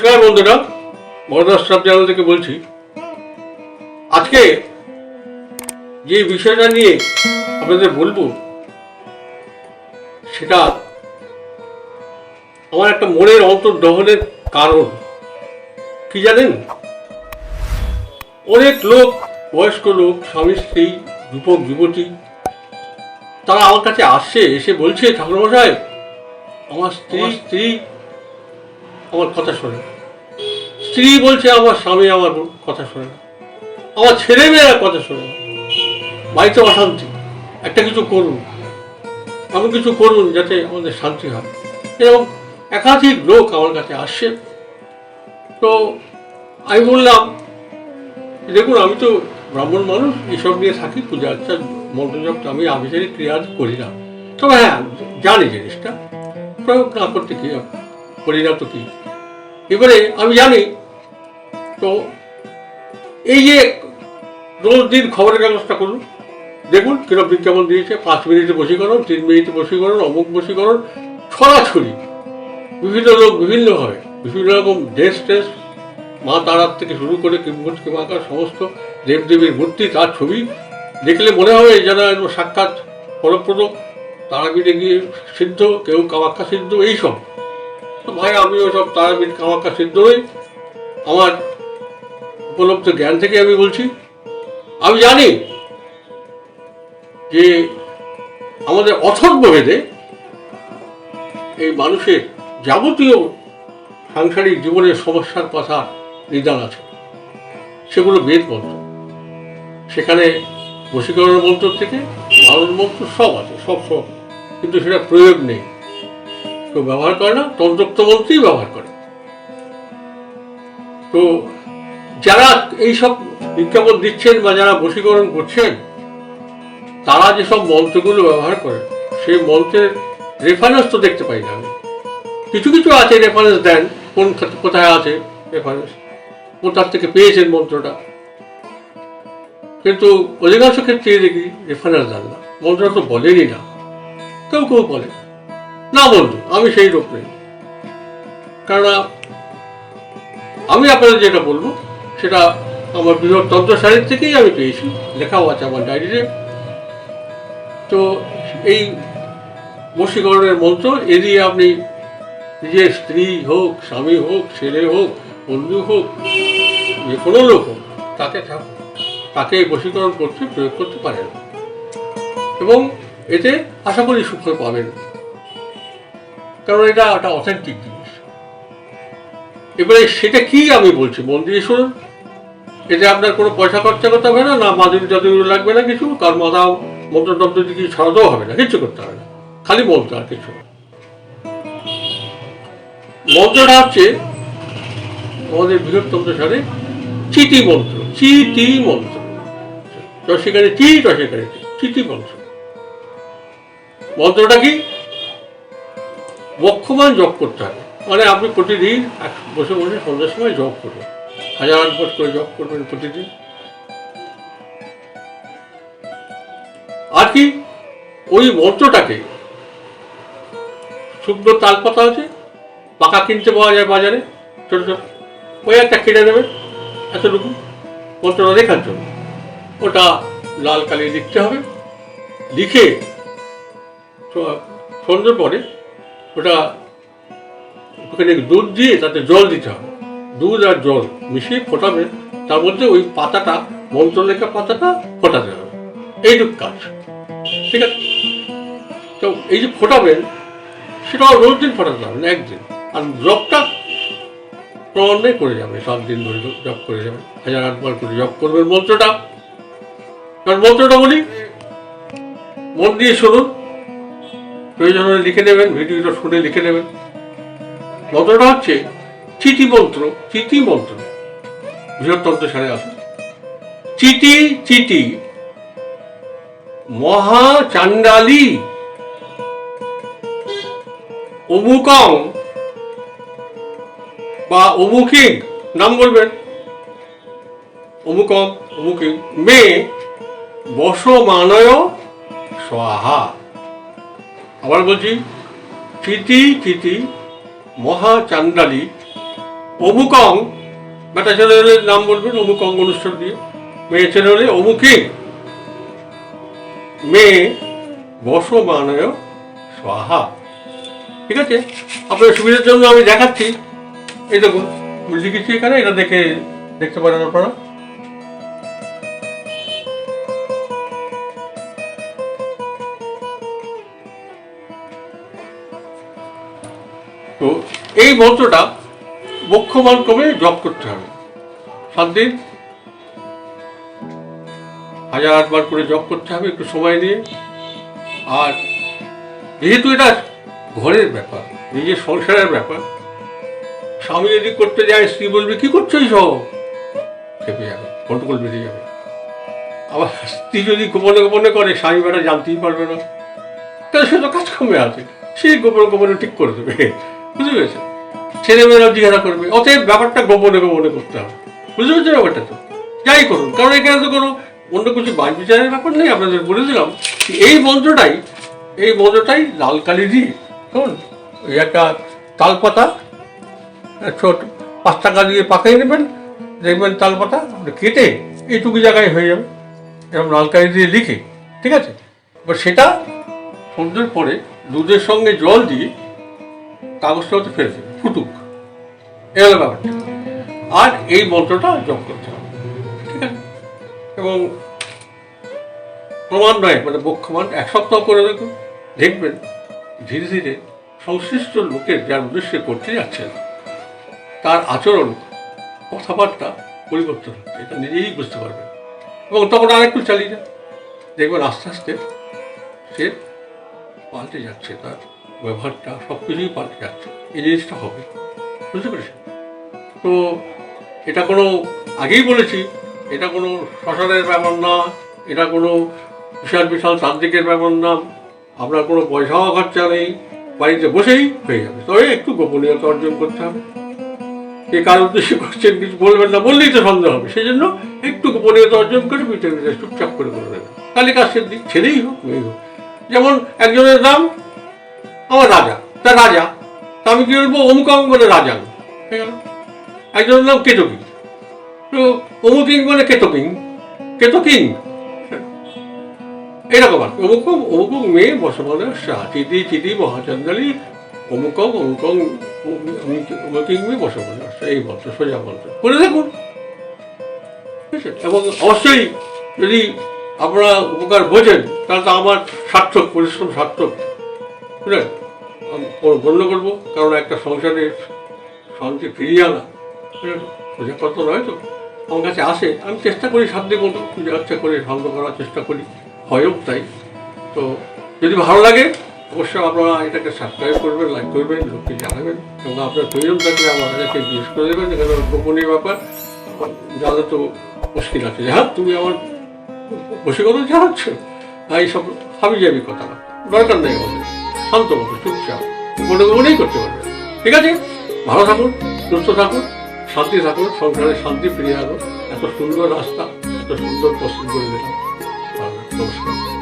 নমস্কার বন্ধুরা, বড়দাস চ্যানেল থেকে বলছি। আজকে যে বিষয়টা নিয়ে আপনাদের বলবো সেটা আমার একটা মনের অন্তর্দহনের কারণ। কি জানেন, অনেক লোক, বয়স্ক লোক, স্বামী স্ত্রী, যুবক যুবতী, তারা আমার কাছে আসছে, এসে বলছে, ঠাকুরমশাই আমার স্ত্রী আমার কথা শোনে, স্ত্রী বলছে আমার স্বামী আমার কথা শোনে না, আমার ছেলে মেয়েরা কথা শোনে না, বাড়িতে অশান্তি, একটা কিছু করুন, এমন কিছু করুন যাতে আমাদের শান্তি হয়। এরকম একাধিক লোক আমার কাছে আসছে। তো আমি বললাম, দেখুন আমি তো ব্রাহ্মণ মানুষ, এসব নিয়ে থাকি, পূজা আর্চা মন্ত্রজপ আমি আবিচারিক ক্রিয়া করি না। তবে হ্যাঁ, জানি জিনিসটা, প্রয়োগ না করতে কি করি না তো কি। এবারে আমি জানি, তো এই যে রোজ দিন খবরের কাগজটা করুন, দেখুন কিরকম বিজ্ঞাপন দিয়েছে, 5 মিনিটে বশীকরণ, 3 মিনিটে বশীকরণ, অমুক বশীকরণ, ছড়াছড়ি, বিভিন্ন লোক বিভিন্নভাবে বিভিন্ন রকম ড্রেস ট্রেস, মা তারার থেকে শুরু করে কিংবদন্তি মাকার সমস্ত দেবদেবীর মূর্তি, তার ছবি দেখলে মনে হবে যেন সাক্ষাৎ ফলপ্রদ, তারাপীঠে গিয়ে সিদ্ধ, কেউ কামাখ্যা সিদ্ধ, এইসব। তো ভাই আমি ওসব তারাপীঠ কামাখ্যা সিদ্ধ নই, আমার উপলব্ধ জ্ঞান থেকে আমি বলছি। আমি জানি যে আমাদের অথর্ববেদে এই মানুষের যাবতীয় সাংসারিক জীবনের সমস্যার কথা নিদান আছে, সেগুলো বেদ মন্ত্র। সেখানে বশীকরণ মন্ত্র থেকে বারণ মন্ত্র সব আছে, সব, কিন্তু সেটা প্রয়োগ নেই, কেউ ব্যবহার করে না, তন্ত্রোক্ত মন্ত্রই ব্যবহার করে। তো যারা এইসব বিজ্ঞাপন দিচ্ছেন বা যারা বশীকরণ করছেন, তারা যেসব মন্ত্রগুলো ব্যবহার করে, সেই মন্ত্রের রেফারেন্স তো দেখতে পাই না আমি। কিছু কিছু আছে রেফারেন্স দেন, কোন কোথায় আছে রেফারেন্স, কোথার থেকে পেয়েছেন মন্ত্রটা, কিন্তু অধিকাংশ ক্ষেত্রে দেখি রেফারেন্স দেন না, মন্ত্রটা তো বলেনই না। কেউ কেউ বলে না, বন্ধু আমি সেই লোক নেই। কেননা আমি আপনাদের যেটা বলবো সেটা আমার বৃহৎ তন্ত্রশাস্ত্র থেকেই আমি পেয়েছি, লেখাও আছে আমার ডায়েরিতে। তো এই বশীকরণের মন্ত্র এ দিয়ে আপনি নিজের স্ত্রী হোক, স্বামী হোক, ছেলে হোক, বন্ধু হোক, যে কোনো লোক হোক, তাকে বশীকরণ করতে প্রয়োগ করতে পারেন এবং এতে আশা করি সুফল পাবেন, কারণ এটা একটা অথেন্টিক জিনিস। এবারে সেটা কি আমি বলছি, মন দিয়ে শুনুন। এতে আপনার কোনো পয়সা খরচা করতে হবে না, না মাদুরি টাদুরি লাগবে না কিছু, কার মাথা মন্ত্রতন্ত্র কিছু ছড়াতেও হবে না, কিচ্ছু করতে হবে না, খালি মন্ত্র আর কিছু। মন্ত্রটা হচ্ছে আমাদের বৃহত্তন্ত্র সারে চিতি মন্ত্র, চিতি মন্ত্র, সেখানে চিতি মন্ত্র। মন্ত্রটা কি? বক্ষমান জপ করতে হবে, মানে আপনি প্রতিদিন বসে বসে সন্ধ্যার সময় জপ করবেন, 1000 বার করে জপ করবেন প্রতিদিন। আর কি, ওই মন্ত্রটাকে, শুকনো তালপাতা আছে, পাকা কিনতে পাওয়া যায় বাজারে, ছোট ছোট, ওই একটা কিনে নেবেন এতটুকু মন্ত্রটা লেখার জন্য। ওটা লাল কালি লিখতে হবে, লিখে সন্ধ্যের পরে ওটা ওখানে দুধ দিয়ে তাতে জল দিতে হবে, দুধ আর জল মিশিয়ে ফোটাবেন, তার মধ্যে ওই পাতাটা, মন্ত্র লেখা পাতাটা ফোটাতে হবে, এইটুকু কাজ, ঠিক আছে? তো এই যে ফোটাবেন, সেটাও রোজ দিন ফোটাতে হবে না, একদিন। আর জপটা ক্রমান্বয়ে করে যাবে, 7 দিন ধরে জপ করে যাবেন, 1008 বার করে জপ করবেন মন্ত্রটা। কারণ মন্ত্রটা বলি, মন দিয়ে শুনুন, প্রয়োজন হলে লিখে নেবেন, ভিডিওটা শুনে লিখে নেবেন। মন্ত্রটা হচ্ছে চিতি মন্ত্র, চিতি মন্ত্র, বৃহত্তন্ত্র সারে আছে। চিতি চিতি মহা চান্ডালী অমুকং বা অমুকিং, নাম বলবেন, অমুকং অমুকিং মে বশমানয় স্বাহা। আবার বলছি, চিতি চিতি মহা চান্ডালী অমুকং, বেটা ছেলে হলে নাম বলবেন অমুকং অনুষ্ঠান দিয়ে, মেয়ে ছেলে হলে অমুকে, মেয়ে বসমানয় স্বাহা। ঠিক আছে, আপনার সুবিধার জন্য আমি দেখাচ্ছি। এই দেখুন লিখেছি এখানে, এটা দেখতে পারেন আপনারা। তো এই মন্ত্রটা বক্ষমান ক্রমে জপ করতে হবে 7 দিন, 1000 বার করে জপ করতে হবে একটু সময় নিয়ে। আর যেহেতু এটা ঘরের ব্যাপার, নিজের সংসারের ব্যাপার, স্বামী যদি করতে যায় স্ত্রী বলবে কি করছো এই সব, খেপে যাবে, গন্ডগোল বেঁধে যাবে। আবার স্ত্রী যদি গোপনে গোপনে করে স্বামী বেটা জানতেই পারবে না, তাহলে সে তো কাজ কমে আছে, সে গোপনে গোপনে ঠিক করে দেবে, বুঝতে পেরেছে? ছেলেমেয়েরাও জিজ্ঞাসা করবে, অতএব ব্যাপারটা গোপনে গোপনে করতে হবে, বুঝতে পেরেছে ব্যাপারটা? তো যাই করুন, কারণ এখানে তো কোনো অন্য কিছু বাজ বিচারের ব্যাপার নেই। আপনাদের বলে দিলাম এই মন্ত্রটাই লাল কালি দিয়ে, শুনুন, ওই একটা তালপাতা ছোট 5 টাকা দিয়ে পাকিয়ে নেবেন, দেখবেন তালপাতা কেটে এইটুকু জায়গায় হয়ে যাবে, এরকম লাল কালি দিয়ে লিখে। ঠিক আছে, এবার সেটা সন্ধ্যের পরে দুধের সঙ্গে জল দিয়ে কাগজটা হতে ফেলে দেবে, ফুটুক, এ হলো ব্যাপারটা। আর এই মন্ত্রটা জপ করতে হবে, ঠিক আছে? এবং ক্রমান্বয়ে মানে বক্ষমান 1 সপ্তাহ করে দেখবেন ধীরে ধীরে সংশ্লিষ্ট লোকের যার উদ্দেশ্যে করতে যাচ্ছেন তার আচরণ, কথাবার্তা পরিবর্তন হচ্ছে, এটা নিজেই বুঝতে পারবেন। এবং তখন আরেকটু চালিয়ে যান, দেখবেন আস্তে আস্তে সে পাল্টে যাচ্ছে, তার ব্যবহারটা সব কিছুই পাল্টে যাচ্ছে। এই জিনিসটা হবে, বুঝতে পেরেছেন? তো এটা কোনো, আগেই বলেছি, এটা কোনো শ্মশানের ব্যাপার না, এটা কোনো বিশাল বিশাল তান্ত্রিকের ব্যাপার না, আপনার কোনো পয়সাও খরচা নেই, বাড়িতে বসেই হয়ে যাবে। তবে একটু গোপনীয়তা অর্জন করতে হবে। কে কার উদ্দেশ্যে করছেন কিছু বলবেন না, বললেই তো সন্দেহ হবে, সেই জন্য একটু গোপনীয়তা অর্জন করে পিঠে পিঠে চুপচাপ করে দেবেন। তাহলে কাজের দিক ছেলেই হোক মেয়েই হোক। যেমন একজনের নাম আমার রাজা, তা রাজা, তা আমি কি বলবো অমুকং বলে রাজা, ঠিক আছে? একজনের নাম কেতকী, তো অমুকিং বলে কেতকিং, এরকম আর অমুকং মেয়ে বসমানে চিতি চিতি মহাচন্দালী অমুকং অমুকিং মেয়ে বসমানে, এই মন্ত্র সোজা মন্ত্র করে দেখুন। ঠিক আছে, এবং অবশ্যই যদি আপনারা উপকার বোঝেন তাহলে তো আমার সার্থক, পরিশ্রম সার্থক, বুঝলেন? গণ্য করবো, কারণ একটা সংসারে শান্তি ফিরিয়ে আনা সোজা কথা নয়। তো আমার কাছে আসে, আমি চেষ্টা করি সাধ্য মতো পূজা আর্চা করে শান্ত করার চেষ্টা করি, হয়ও তাই। তো যদি ভালো লাগে অবশ্যই আপনারা এটাকে সাবস্ক্রাইব করবেন, লাইক করবেন, লোককে জানাবেন, এবং আপনার প্রয়োজন থাকলে আমার কাছে জিজ্ঞেস করে দেবেন, যেখানে গোপনীয় ব্যাপার জানা তো মুশকিল আছে। হ্যাঁ, তুমি আমার বসে কথা জানাচ্ছ, এইসব হাবি যাবি কথা দরকার নেই, আমাদের শান্ত মতো চুপচাপ মনেই করতে পারবেন। ঠিক আছে, ভালো থাকুন, সুস্থ থাকুন, শান্তি থাকুন, সংসারে শান্তি ফিরিয়ে আনো। এত সুন্দর রাস্তা, এত সুন্দর পছন্দ করে দিলাম। নমস্কার।